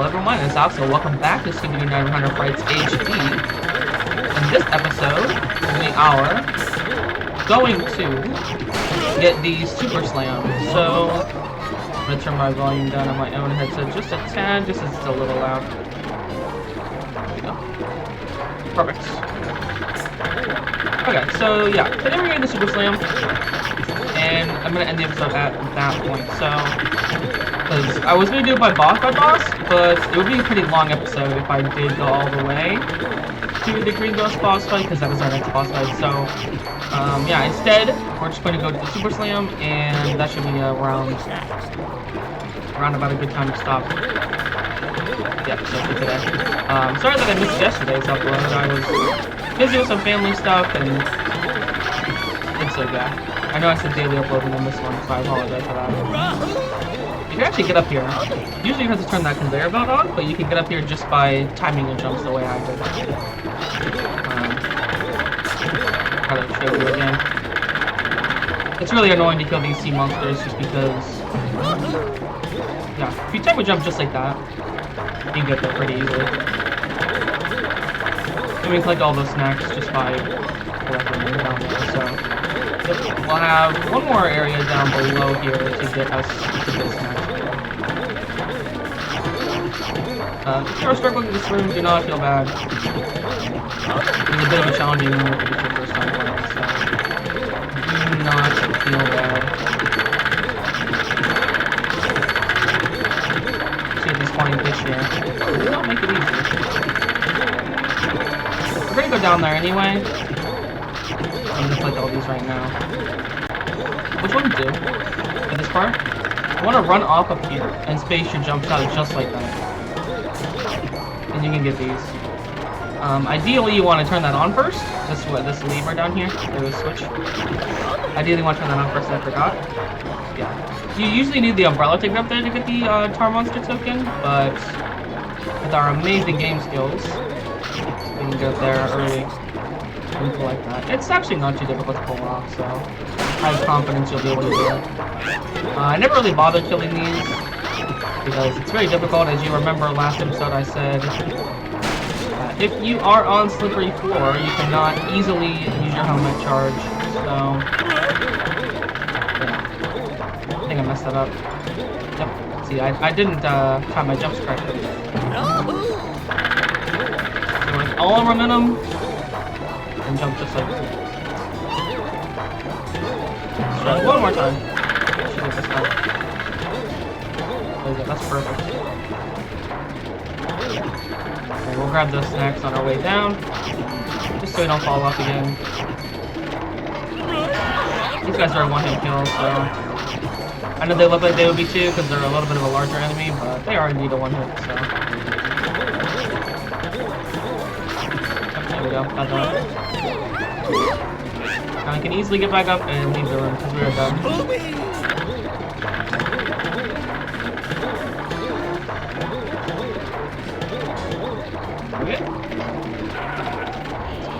Hello everyone, it's Axel. Welcome back to Scooby-Doo 900 Frights HD. In this episode, we are going to get the Super Slam. So, I'm going to turn my volume down on my own headset just a tad, just as it's a little loud. There we go. Perfect. Okay, so yeah, today we're getting the Super Slam. And I'm going to end the episode at that point. So, because I was going to do it by boss, but it would be a pretty long episode if I did go all the way to the Green Ghost boss fight, because that is our next boss fight. So, yeah, instead, we're just going to go to the Super Slam, and that should be around about a good time to stop. Yeah, so for today. Sorry that I missed yesterday's upload. I was busy with some family stuff, and it's so bad. I know I said daily uploading on this one, so I apologize for that. You can actually get up here. Usually you have to turn that conveyor belt on, but you can get up here just by timing your jumps the way I did. Try to show you again. It's really annoying to kill these sea monsters just because, yeah, if you time a jump just like that, you can get there pretty easily. And we collect all those snacks just by collecting them down there, so. We'll have one more area down below here to get us to the snacks. If you're struggling with this room, do not feel bad. It's a bit of a challenging room if it's your first time playing, so do not feel bad. See if this spawning fish here. Do not make it easy. We're gonna go down there anyway. I'm gonna collect all these right now. Which one do? At this part? I want to run off up here and space your jumps out just like that. And you can get these. Ideally, you want to turn that on first. This lever down here, the switch. Ideally, you want to turn that on first. I forgot. Yeah. You usually need the umbrella taken up there to get the tar monster token, but with our amazing game skills, we can get there early. Like that. It's actually not too difficult to pull off, so I have confidence you'll be able to do it. I never really bothered killing these because it's very difficult. As you remember last episode I said if you are on slippery floor you cannot easily use your helmet charge, so yeah. I think I messed that up. Yep. See, I didn't time my jumps correctly. So with all momentum and jump just like this. Try one more time. Should get this time. There we go, that's perfect. Okay, we'll grab those snacks on our way down, just so we don't fall off again. These guys are a one-hit kill, so I know they look like they would be too, because they're a little bit of a larger enemy, but they are indeed a one-hit, so. There we go, got that. Now I can easily get back up and leave the room because we are done. Okay.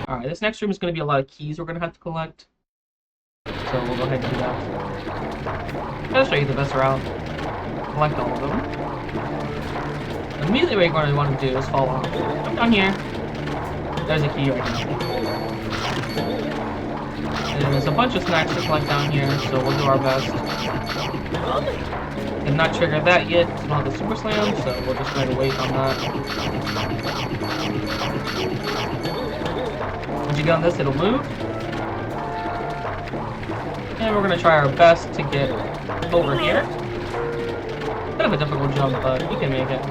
Alright, this next room is going to be a lot of keys we're going to have to collect. So we'll go ahead and do that. I'll show you the best route. Collect all of them. Immediately what you're going to want to do is fall off. Come down here. There's a key right now. And there's a bunch of snacks to collect down here, so we'll do our best. And not trigger that yet, because we don't have the Super Slam, so we'll just try to wait on that. Once you get on this, it'll move. And we're going to try our best to get over here. Bit of a difficult jump, but you can make it.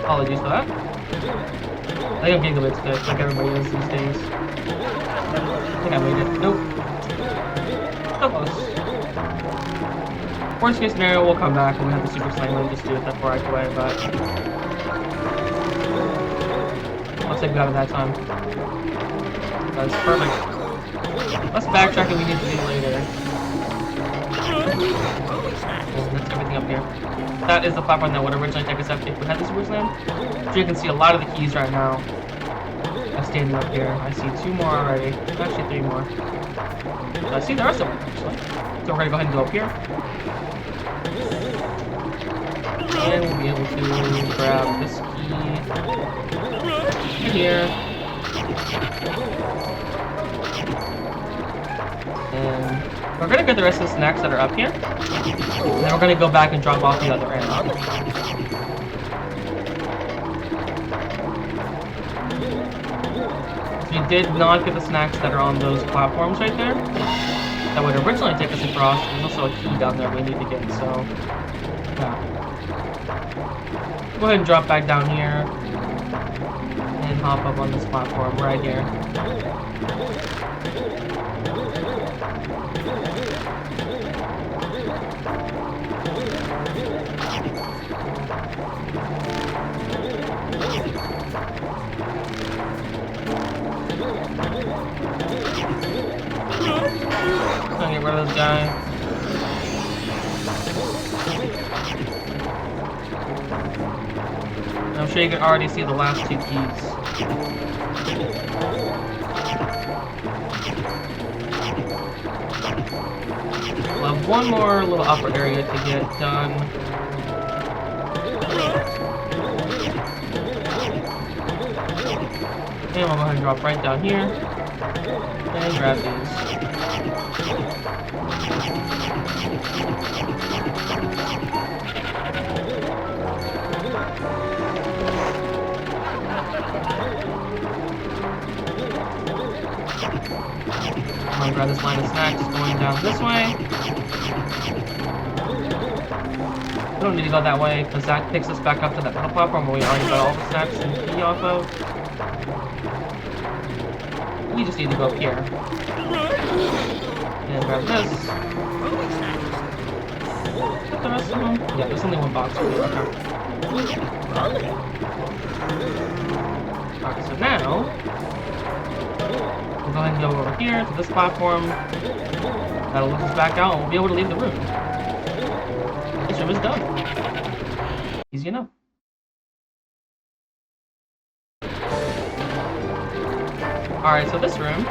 Apologies for that. I think I'm getting a bit stiff, like everybody is these days. I think I made it. Nope. So close. Worst case scenario, we'll come back and we have the Super Slam and just do it that far away, but looks like we got it that time. That's perfect. Let's backtrack if we need to do later. That's everything up here. That is the platform that would originally take us up if we had the Super Slam. So you can see a lot of the keys right now. I'm standing up here. I see 2 more already. Actually 3 more. I see the rest of them actually. So we're gonna go ahead and go up here. And we'll be able to grab this key here. And we're gonna get the rest of the snacks that are up here. And then we're gonna go back and drop off the other end. We did not get the snacks that are on those platforms right there. That would originally take us across. There's also a key down there we need to get, so yeah. Go ahead and drop back down here and hop up on this platform right here. Gonna get rid of this guy. I'm sure you can already see the last two keys. We'll have one more little upper area to get done. And we'll go ahead and drop right down here. And grab these. I'm gonna grab this line of snacks going down this way. We don't need to go that way because that takes us back up to that middle platform where we already got all the snacks and key off of. We just need to go up here. And grab this. Got the rest of them? Yeah, there's only one box for you. Okay. Alright, so now we'll go ahead and go over here to this platform. That'll lift us back out and we'll be able to leave the room. This room is done. Easy enough. Alright, so this room.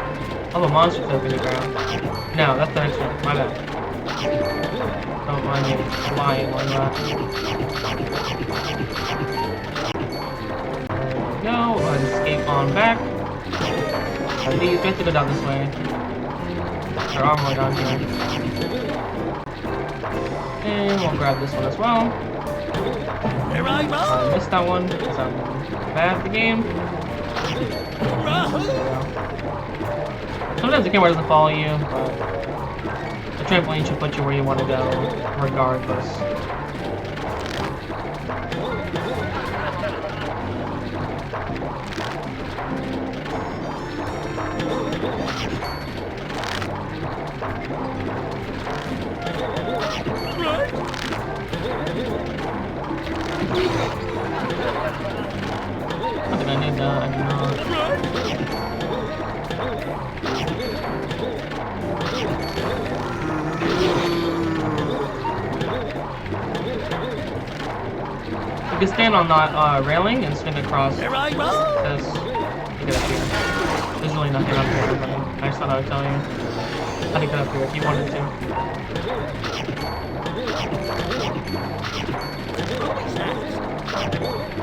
Oh, a monster token to grab. No, that's the next one. My bad. Don't mind me lying on that. There we go. We'll go ahead and escape on back. These have to go down this way. There are more down here. And we'll grab this one as well. Here I go. I missed that one because I'm bad at the game. Sometimes the camera doesn't follow you, but the trampoline should put you where you want to go, regardless. I think I need that, I do not. You can stand on that railing and swing across this to get up here. There's really nothing up here, but I just thought I would tell you how to get up here if you wanted to.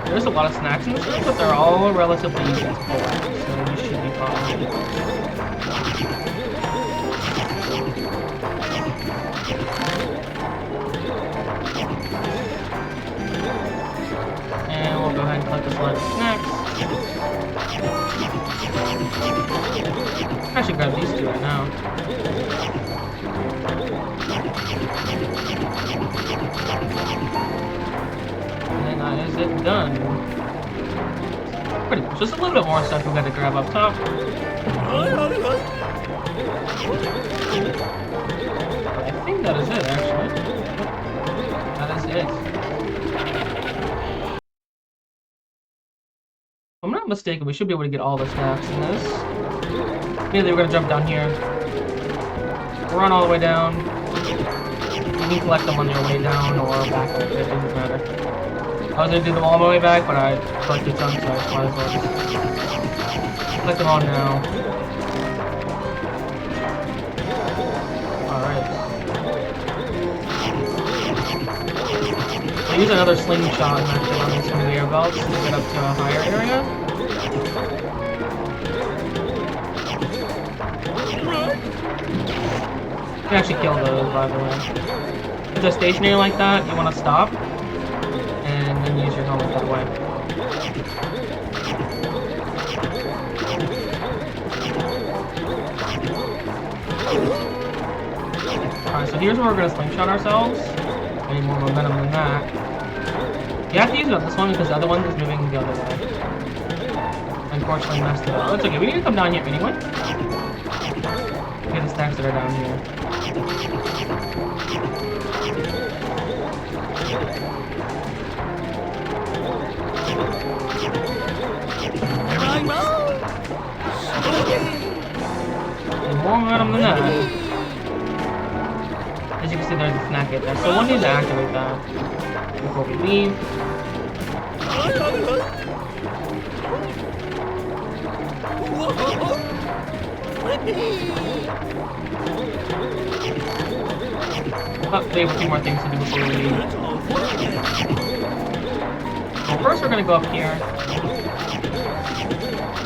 There's a lot of snacks in this room, but they're all relatively easy to pull out, so you should be fine. And we'll go ahead and collect this line of snacks. I should grab these two right now. And that is it done. Pretty much. Just a little bit more stuff we got to grab up top. But I think that is it, actually. That is it. If I'm not mistaken, we should be able to get all the snacks in this. Either we're going to jump down here, run all the way down. You can collect them on your way down or back. It doesn't matter. I was going to do them all the way back, but I collected some, so I just might as well just collect them all now. Alright. So use another slingshot and actually on these conveyor belts to get up to a higher area. You can actually kill those, by the way. If they're stationary like that, you want to stop and then use your helmet that way. Alright, so here's where we're going to slingshot ourselves. I need more momentum than that. You have to use it on this one because the other one is moving the other way. Unfortunately messed it up. That's okay, we need to come down here anyway. Get the stacks that are down here. And more momentum than that. As you can see, there's a snack right there. So we'll need to activate that before we leave. But we have a few more things to do before we leave. Well, first we're gonna go up here.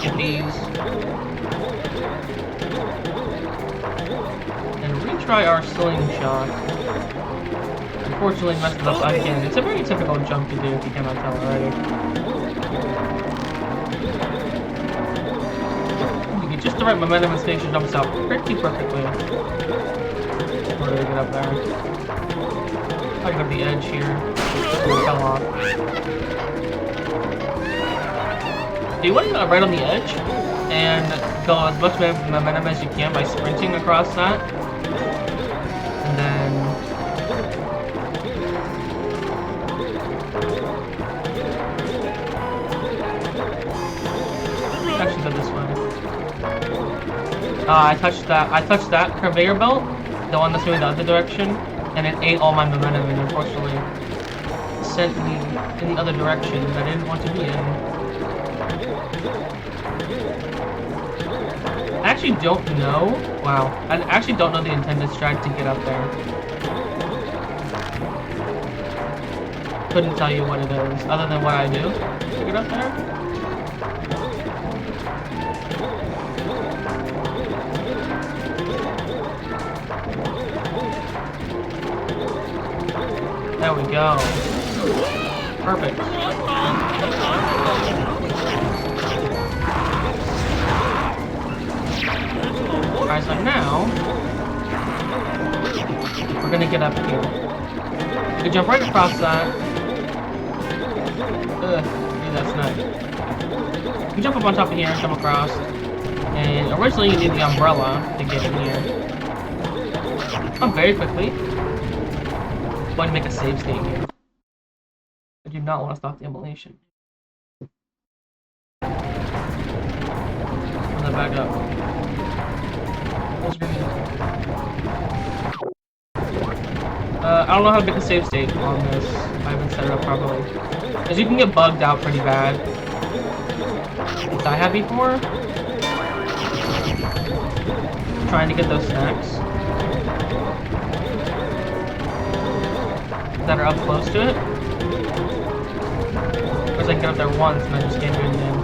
Get these. And retry our slingshot. Unfortunately messed it up again. It's a very typical jump to do if you cannot tell already. You get just the right momentum and station jumps out pretty perfectly. Where do we get up there? I got the edge here. It fell off. You want to go right on the edge and go as much momentum as you can by sprinting across that. And then actually go this way. I touched that conveyor belt, the one that's moving the other direction, and it ate all my momentum and unfortunately sent me in the other direction that I didn't want to be in. I actually don't know. Wow. I actually don't know the intended strat to get up there. Couldn't tell you what it is, other than what I do to get up there. There we go. Perfect. Alright, so now we're gonna get up here. You can jump right across that. Ugh, maybe that's nice. You can jump up on top of here and jump across. And originally you need the umbrella to get in here. Come very quickly. I'm going to make a save state here. I do not want to stop the immolation. Put that back up. Full screen. I don't know how to make a save state on this. I haven't set it up properly. Because you can get bugged out pretty bad. Which I have before. Trying to get those snacks that are up close to it. Because I can get up there once and I just can't do it again.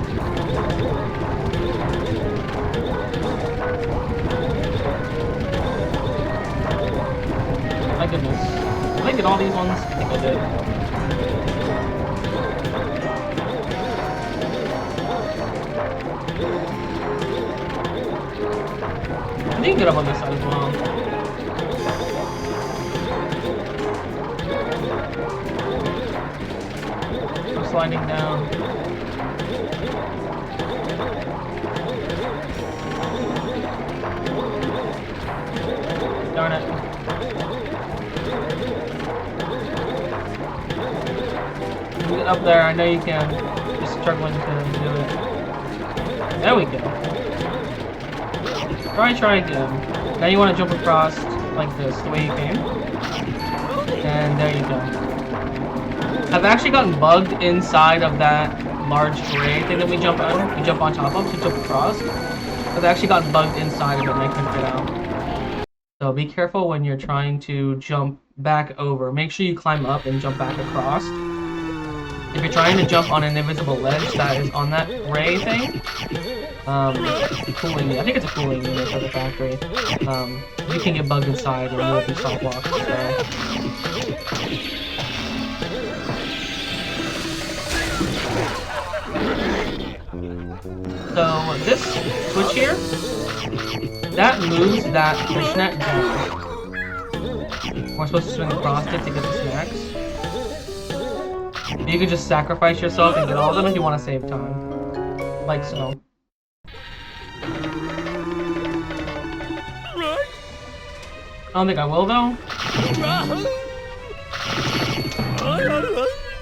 My goodness. Did I get all these ones? I think I did. I think you can get up on this side as well. I'm sliding down. Darn it. You get up there, I know you can. Just struggling to do it. There we go. Try again. Now you want to jump across like this, the way you came. And there you go. I've actually gotten bugged inside of that large tray thing that we jump on. You jump on top of to jump across. I've actually gotten bugged inside of it and I couldn't get out. So be careful when you're trying to jump back over. Make sure you climb up and jump back across. If you're trying to jump on an invisible ledge that is on that ray thing, cooling, I think it's a cooling unit for the factory. You can get bugged inside and you'll be soft locked. So this switch here, that moves that fishnet down. We're supposed to swing across it to get the snacks. You can just sacrifice yourself and get all of them if you want to save time. Like so. I don't think I will though.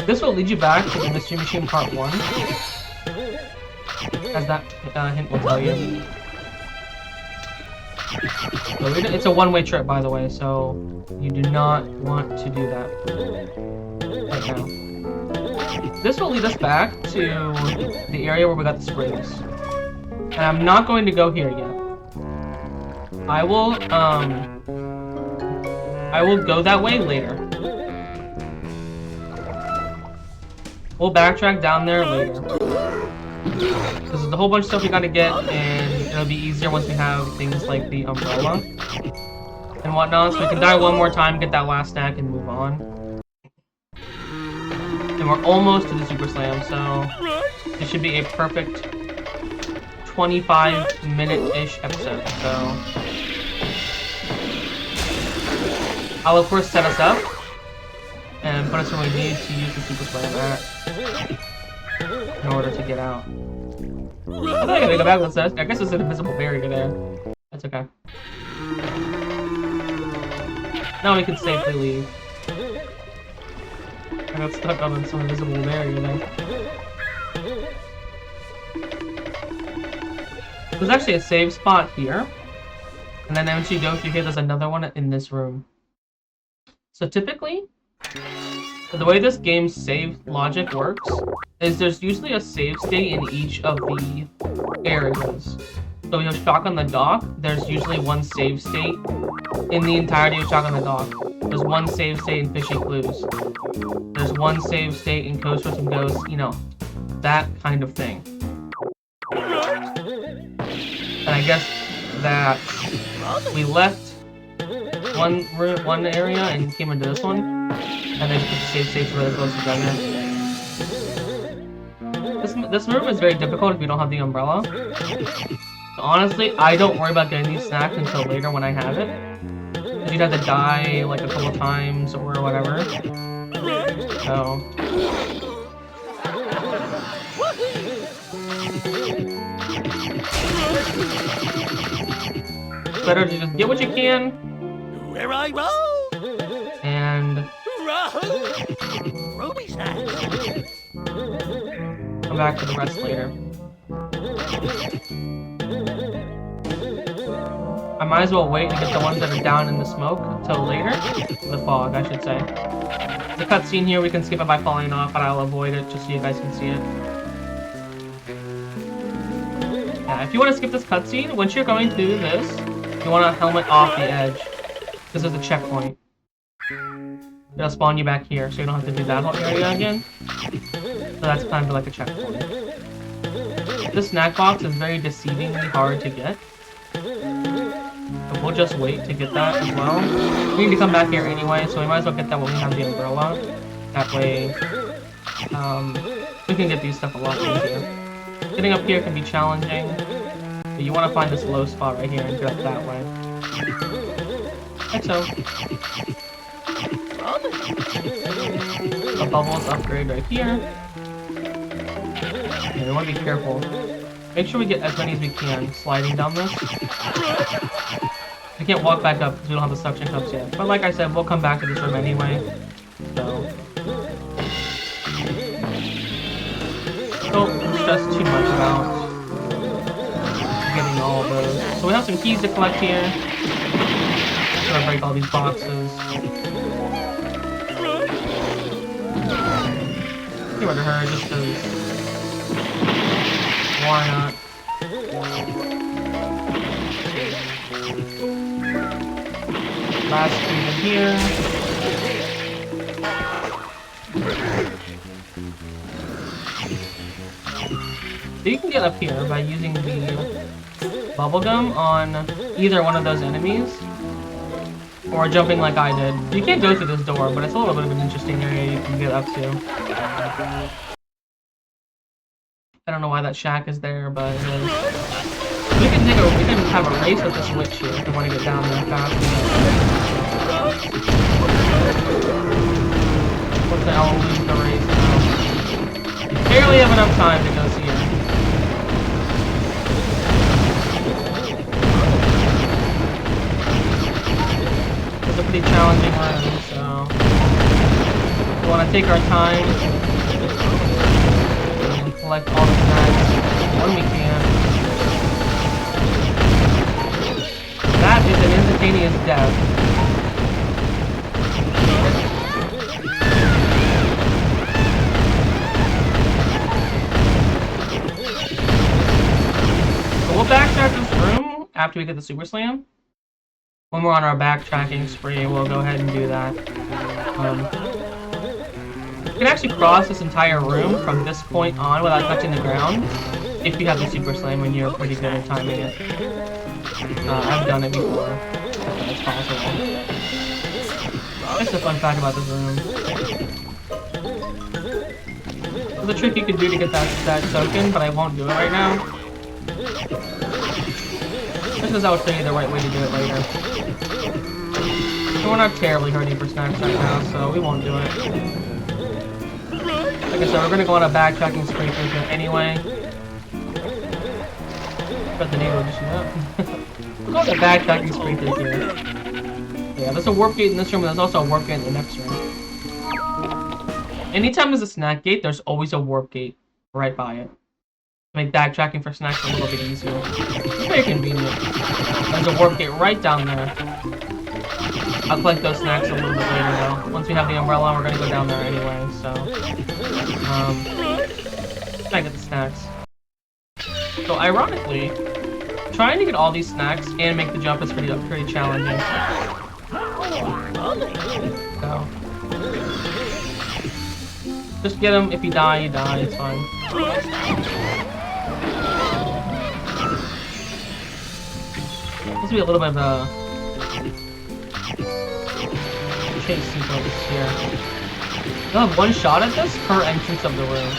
This will lead you back to the Mystery Machine Part 1. As that hint will tell you. So it's a one-way trip, by the way, so you do not want to do that right now. This will lead us back to the area where we got the springs. And I'm not going to go here yet. I will go that way later. We'll backtrack down there later. There's a whole bunch of stuff we gotta get, and it'll be easier once we have things like the umbrella and whatnot, so we can die one more time, get that last snack, and move on. And we're almost to the Super Slam, so it should be a perfect 25-minute-ish episode, so I'll of course set us up and put us where we need to use the Super Slam at in order to get out. I thought I gotta go back with this. I guess there's an invisible barrier there. That's okay. Now we can safely leave. I got stuck on some invisible barrier there. There's actually a save spot here. And then once you go through here, there's another one in this room. So typically, the way this game's save logic works is there's usually a save state in each of the areas. So we have Shock on the Dock, there's usually one save state in the entirety of Shock on the Dock. There's one save state in Fishy Clues. There's one save state in Coast for Some Ghosts, you know, that kind of thing. And I guess that we left one area and came into this one, and then put the save states really close together. This room is very difficult if you don't have the umbrella. So honestly, I don't worry about getting these snacks until later when I have it. Because you'd have to die like a couple times or whatever. So better to just get what you can. Where I roll. And come back to the rest later. I might as well wait and get the ones that are down in the smoke until later. The fog, I should say. The cutscene here, we can skip it by falling off, but I'll avoid it just so you guys can see it. Yeah, if you want to skip this cutscene, once you're going through this, you want to helmet off the edge. This is a checkpoint. It'll spawn you back here, so you don't have to do that whole area again. So that's kind of like a checkpoint. This snack box is very deceivingly hard to get. But we'll just wait to get that as well. We need to come back here anyway, so we might as well get that when we have the umbrella. That way, we can get these stuff a lot easier. Getting up here can be challenging, but you want to find this low spot right here and get up that way. Like so. A bubbles upgrade right here. Okay, we want to be careful. Make sure we get as many as we can sliding down this. We can't walk back up because we don't have the suction cups yet. But like I said, we'll come back to this room anyway. So don't stress too much about getting all of those. So we have some keys to collect here. I'm gonna break all these boxes. Get rid of her just because. Why not? Last key in here. So you can get up here by using the bubblegum on either one of those enemies, or jumping like I did. You can't go through this door, but it's a little bit of an interesting area you can get up to. I don't know why that shack is there, but it is. We can have a race with this witch here if we want to get down there fast. What the hell, we'll lose the race now. Barely have enough time to go see her. It's a pretty challenging room, so we want to take our time and collect all the snacks when we can. That is an instantaneous death. So we'll backtrack this room after we get the Super Slam. When we're on our backtracking spree, we'll go ahead and do that. You can actually cross this entire room from this point on without touching the ground, if you have the Super Slam and you're pretty good at timing it. I've done it before. It's possible. That's a fun fact about this room. There's a trick you can do to get that token, but I won't do it right now. Just because I will show you the right way to do it later. So we're not terribly hurting for snacks right now, so we won't do it. Like I said, we're gonna go on a backtracking spree through here anyway. Got the needle just up. We're going on a backtracking spree through here. Yeah, there's a warp gate in this room, and there's also a warp gate in the next room. Anytime there's a snack gate, there's always a warp gate right by it. Make backtracking for snacks a little bit easier. It's very convenient. There's a warp gate right down there. I'll collect those snacks a little bit later though. Once we have the umbrella, we're gonna go down there anyway, so... I get the snacks. So ironically, trying to get all these snacks and make the jump is pretty challenging. So... just get them. If you die, it's fine. This will be a little bit of a chase sequence here. You'll have one shot at this per entrance of the room.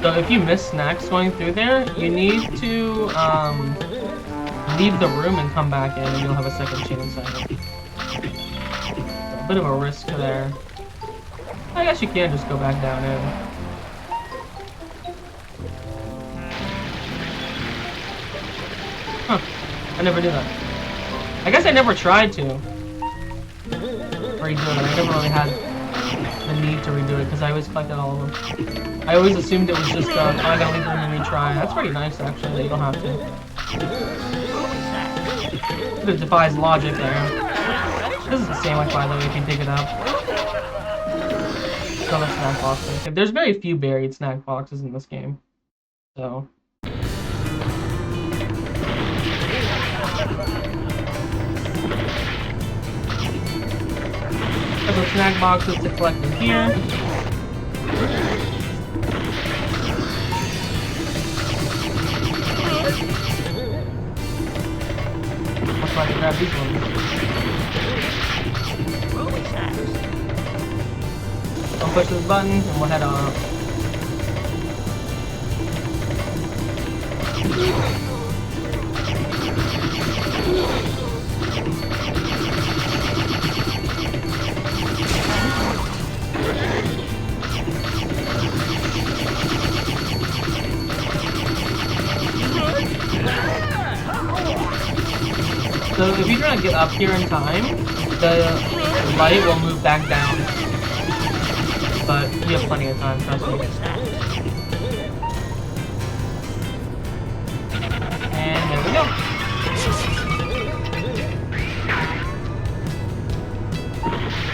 So if you miss snacks going through there, you need to leave the room and come back in, and you'll have a second chance at it. So a bit of a risk there. I guess you can just go back down in. Huh. I never knew that. I guess I never tried to redo it. I never really had the need to redo it because I always collected all of them. I always assumed it was just, I gotta leave the room and retry. That's pretty nice, actually, that you don't have to. It defies logic there. This is a sandwich, by the way, if you dig it up. Another snack box. There's very few buried snack boxes in this game. So... There's some snack boxes to collect in here. That's why I grab these ones. I'll push this button and we'll head on up. So if you're trying to get up here in time, the light will move back down. But you have plenty of time, trust me. And there we go.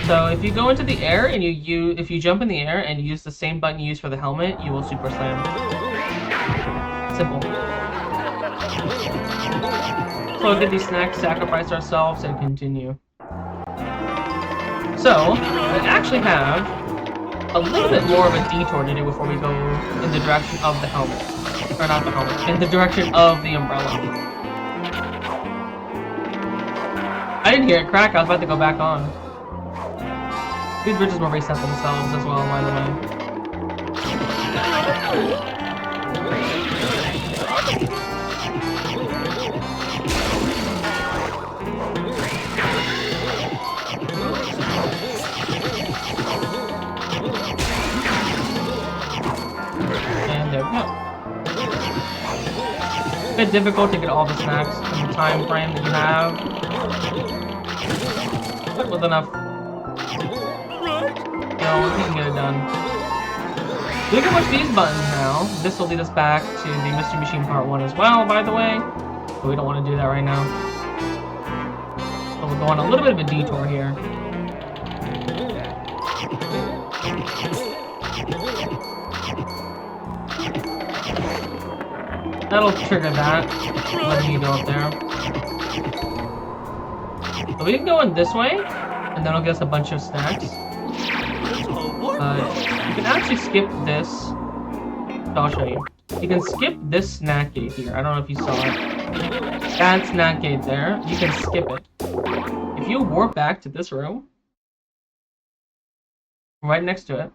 So if you go into the air and if you jump in the air and you use the same button you use for the helmet, you will super slam. Simple. So we'll get these snacks, sacrifice ourselves, and continue. So, I actually have a little bit more of a detour to do before we go in the direction of the helmet. Or not the helmet, in the direction of the umbrella. I didn't hear it crack, I was about to go back on. These bridges will reset themselves as well, by the way. And there we go. It's a bit difficult to get all the snacks in the time frame that you have. But with enough, we can get it done. We can push these buttons now. This will lead us back to the Mystery Machine Part 1 as well, by the way. But we don't want to do that right now. So we'll go on a little bit of a detour here. That'll trigger that. Letting you go up there. So we can go in this way, and then it'll get us a bunch of snacks. You can actually skip this. I'll show you. You can skip this snack gate here. I don't know if you saw it. That snack gate there, you can skip it. If you warp back to this room, right next to it,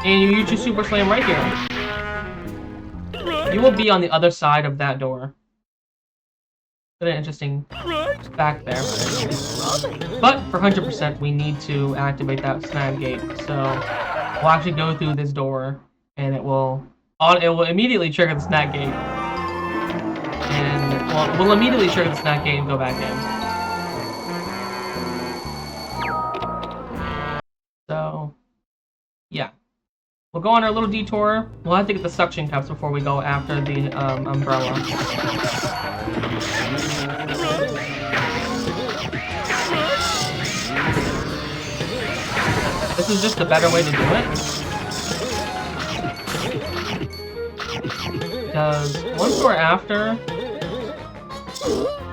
and you use your Super Slam right here, you will be on the other side of that door. Bit of interesting back there. But for 100%, we need to activate that snag gate. So we'll actually go through this door, and it will immediately trigger the snag gate, and we'll immediately trigger the snag gate and go back in. So yeah. We'll go on our little detour. We'll have to get the suction cups before we go after the umbrella. This is just a better way to do it. Because once we're after...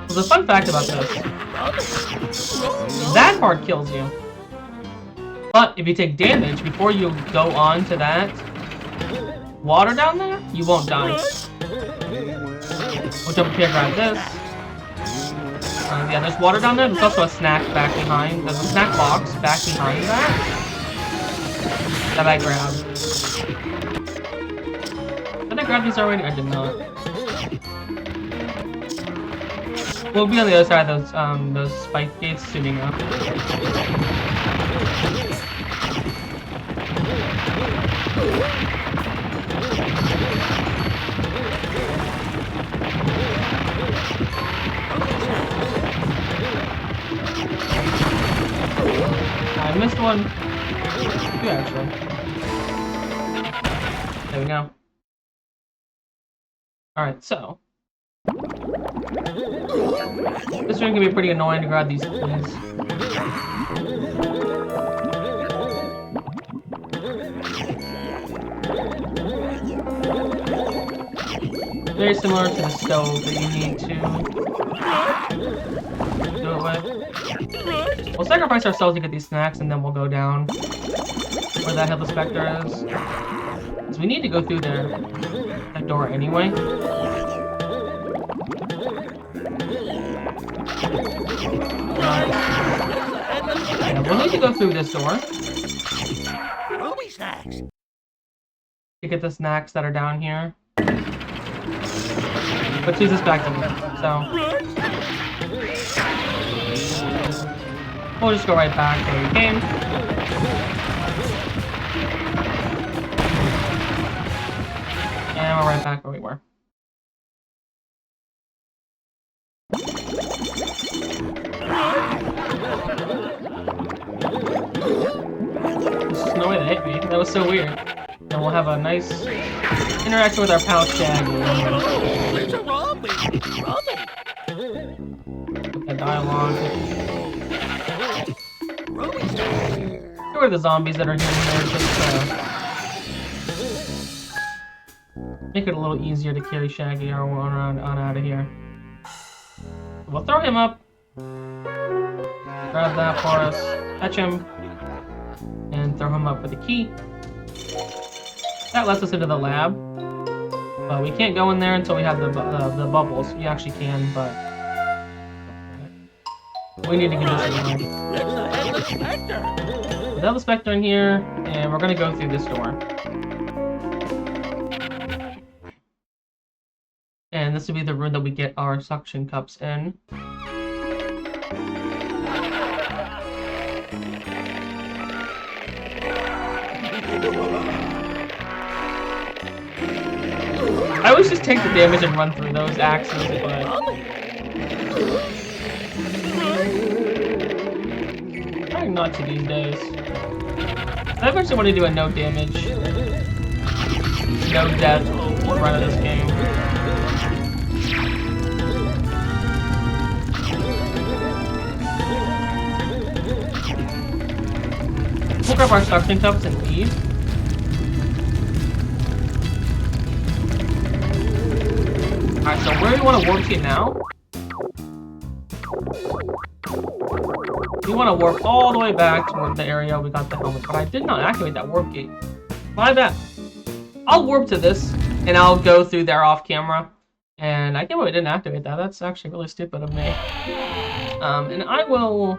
There's a fun fact about this. That part kills you. But if you take damage before you go on to that water down there, you won't die. We'll jump up here, grab this. Yeah, there's water down there. There's also a snack back behind. There's a snack box back behind that I grabbed. Did I grab these already? I did not. We'll be on the other side of those spike gates shooting up. I missed one. Two, actually. There we go. Alright, so. This one can be pretty annoying to grab these keys. Very similar to the stove that you need to do it with. We'll sacrifice ourselves to get these snacks, and then we'll go down where that Headless Spectre is. Because we need to go through that door anyway. Yeah, we'll need to go through this door to get the snacks that are down here. But she's just back to me, so we'll just go right back where we came. And we're right back where we were. There's no way to hit me. That was so weird. And we'll have a nice interaction with our pal Shaggy. The dialogue. Who are the zombies that are getting there? Just make it a little easier to carry Shaggy on out of here. We'll throw him up. Grab that for us. Catch him. then throw him up with a key. That lets us into the lab. But we can't go in there until we have the bubbles. We actually can, but we need to get this in line. It's the Headless Spectre! We have the Spectre in here, and we're gonna go through this door. And this will be the room that we get our suction cups in. I always just take the damage and run through those axes, but trying not to these days. I eventually want to do a no damage, no death run of this game. We'll grab our suction cups and leave. Alright, so where do you want to warp to now? We want to warp all the way back toward the area we got the helmet, but I did not activate that warp gate. My bad. I'll warp to this, and I'll go through there off camera. And I can't believe I didn't activate that. That's actually really stupid of me. And I will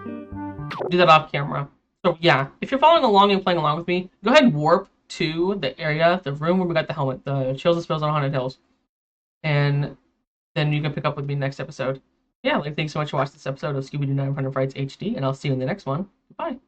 do that off camera. So yeah, if you're following along and playing along with me, go ahead and warp to the area, the room where we got the helmet, the Chills and Spills on Haunted Hills. And then you can pick up with me next episode. Yeah, thanks so much for watching this episode of Scooby-Doo 900 Frights HD, and I'll see you in the next one. Bye.